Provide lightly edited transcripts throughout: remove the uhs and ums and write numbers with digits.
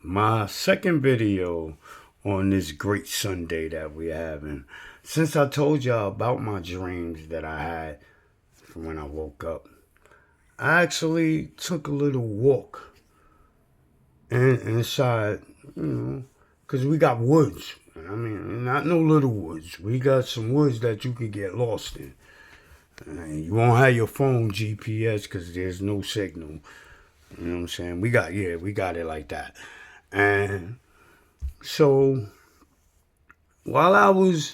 My second video on this great Sunday that we're having. Since I told y'all about my dreams that I had from when I woke up, I actually took a little walk inside, because we got woods. I mean, not no little woods. We got some woods that you could get lost in. And you won't have your phone GPS because there's no signal. You know what I'm saying? We got it like that. And so while I was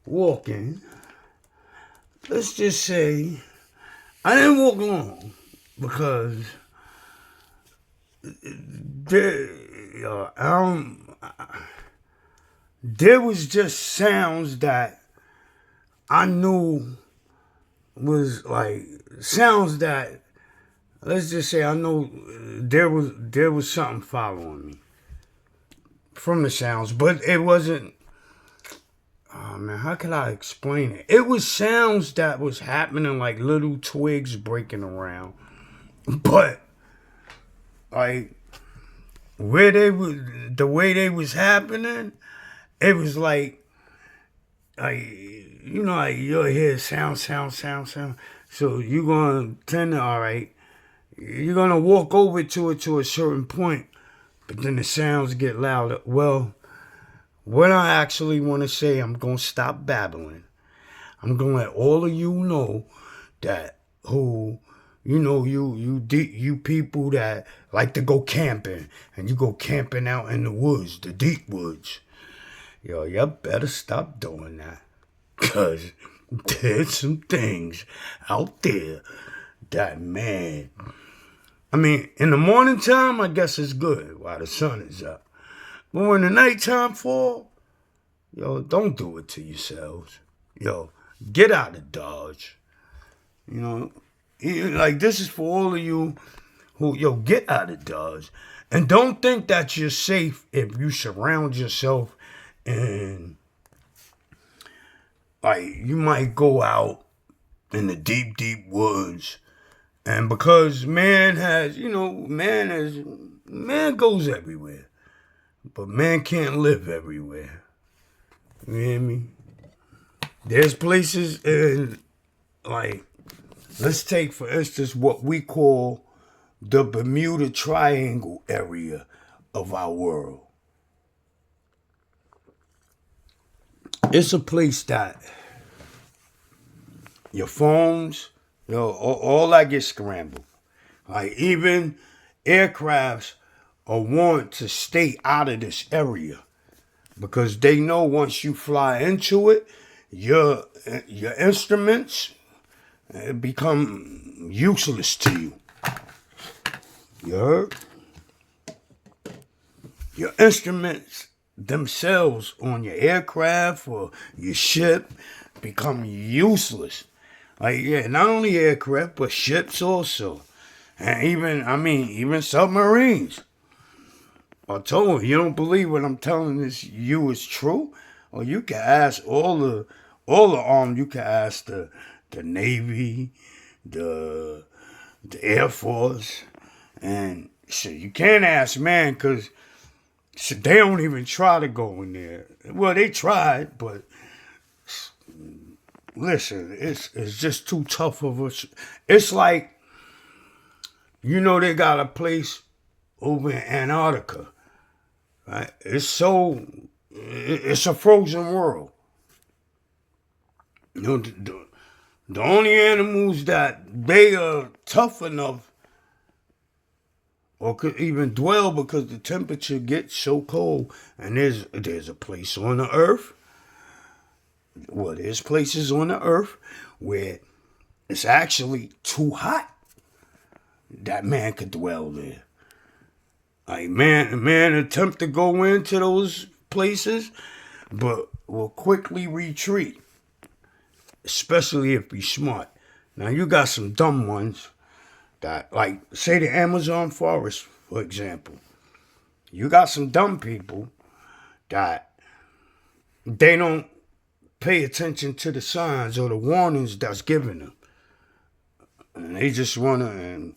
walking, let's just say I didn't walk long because there, there was just sounds that I knew was like sounds that, let's just say I know there was something following me from the sounds, but it wasn't. Oh man, how can I explain it? It was sounds that was happening like little twigs breaking around, but like where they was, the way they was happening, it was like like you'll hear sound, sound, sound, sound. So you're gonna tend to, all right, you're gonna walk over to it to a certain point, but then the sounds get louder. Well, what I actually want to say, I'm gonna stop babbling. I'm gonna let all of you know that who you people that like to go camping and you go camping out in the woods, the deep woods. Yo, you better stop doing that. Cause there's some things out there that, man. I mean, in the morning time, I guess it's good while the sun is up. But when the nighttime fall, yo, don't do it to yourselves. Yo, get out of Dodge. You know, like this is for all of you who, yo, get out of Dodge. And don't think that you're safe if you surround yourself in, like, you might go out in the deep, deep woods. And because man goes everywhere. But man can't live everywhere. You hear me? There's places in, like, let's take for instance what we call the Bermuda Triangle area of our world. It's a place that your phones, all that gets scrambled. Like even aircrafts are warned to stay out of this area because they know once you fly into it, your instruments become useless to you. You heard? Your instruments themselves on your aircraft or your ship become useless. Like, yeah, not only aircraft, but ships also. And even submarines. I told you don't believe what I'm telling you is true? Or you can ask all the armed, you can ask the Navy, the Air Force, and shit, you can't ask man because they don't even try to go in there. Well, they tried, but listen, it's just too tough of us. It's like, they got a place over in Antarctica, right? It's a frozen world. The only animals that they are tough enough or could even dwell because the temperature gets so cold. And there's a place on the earth. Well, there's places on the earth where it's actually too hot that man could dwell there. Like man attempt to go into those places, but will quickly retreat. Especially if he's smart. Now you got some dumb ones that, like, say the Amazon forest, for example. You got some dumb people that they don't pay attention to the signs or the warnings that's given them. And they just wanna, and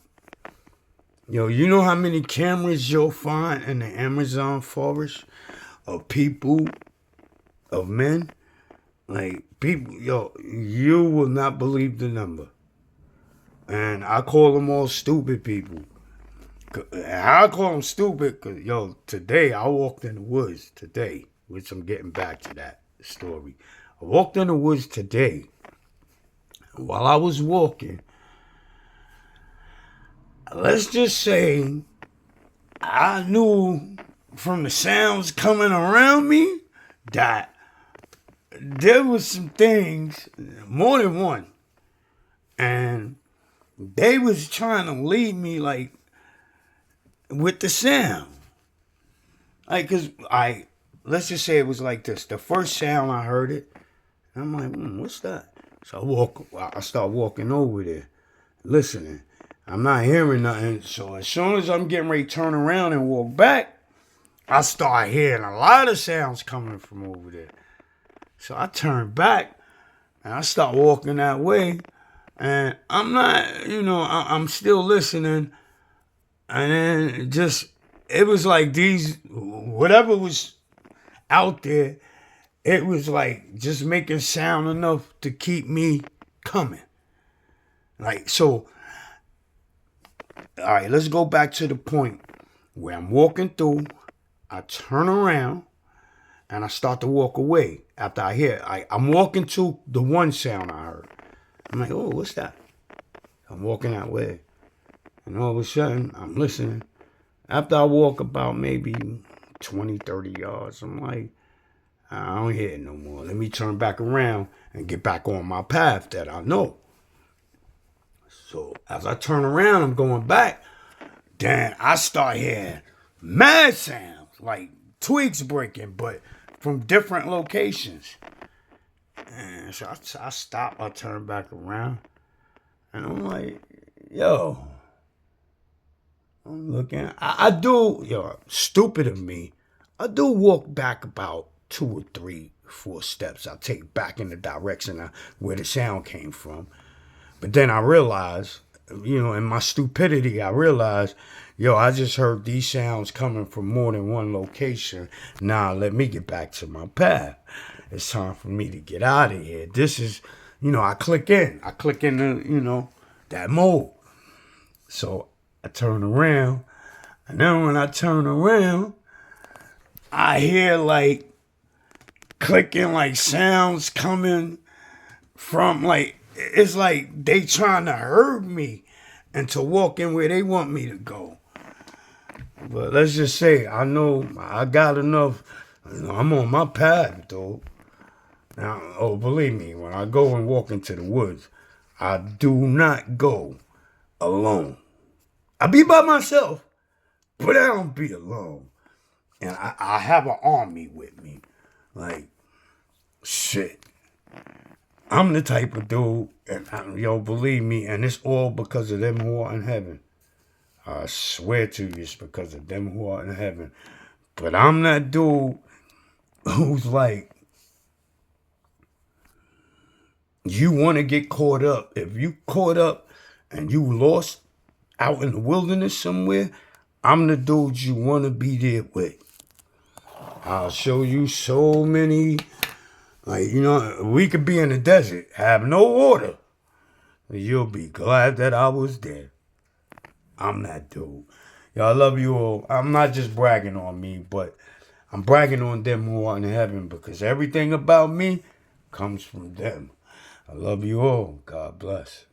Yo, you know how many cameras you'll find in the Amazon forest of people, of men? Like, people, yo, you will not believe the number. And I call them all stupid people. I call them stupid because, yo, today I walked in the woods today, which I'm getting back to that story. I walked in the woods today. While I was walking, let's just say I knew from the sounds coming around me that there was some things, more than one, and they was trying to lead me like with the sound. Like, cause let's just say it was like this. The first sound I heard it, I'm like, what's that? So I start walking over there, listening. I'm not hearing nothing. So as soon as I'm getting ready to turn around and walk back, I start hearing a lot of sounds coming from over there. So I turn back and I start walking that way. And I'm not, I'm still listening. And then it was like whatever was out there, it was like just making sound enough to keep me coming. Like, so, all right, let's go back to the point where I'm walking through, I turn around, and I start to walk away after I hear it. I'm walking to the one sound I heard. I'm like, oh, what's that? I'm walking that way. And all of a sudden, I'm listening. After I walk about maybe 20, 30 yards, I'm like, I don't hear it no more. Let me turn back around and get back on my path that I know. So as I turn around, I'm going back. Then I start hearing mad sounds, like twigs breaking, but from different locations. And so I stop, I turn back around, and I'm like, yo, I'm looking. I do, stupid of me. I do walk back about 2 or 3, 4 steps. I take back in the direction where the sound came from. But then I realized, in my stupidity, I realized, I just heard these sounds coming from more than one location. Now let me get back to my path. It's time for me to get out of here. This is, I click into, that mode. So I turn around, and then when I turn around, I hear like clicking, like sounds coming from it's like they trying to herd me and to walk in where they want me to go. But let's just say I know I got enough. I'm on my path, though. Now, believe me, when I go and walk into the woods, I do not go alone. I be by myself, but I don't be alone. And I have an army with me. Like, shit. I'm the type of dude, and believe me, and it's all because of them who are in heaven. I swear to you, it's because of them who are in heaven. But I'm that dude who's like, you want to get caught up. If you caught up and you lost out in the wilderness somewhere, I'm the dude you want to be there with. I'll show you so many, we could be in the desert, have no water. You'll be glad that I was there. I'm that dude. I love you all. I'm not just bragging on me, but I'm bragging on them who are in heaven because everything about me comes from them. I love you all. God bless.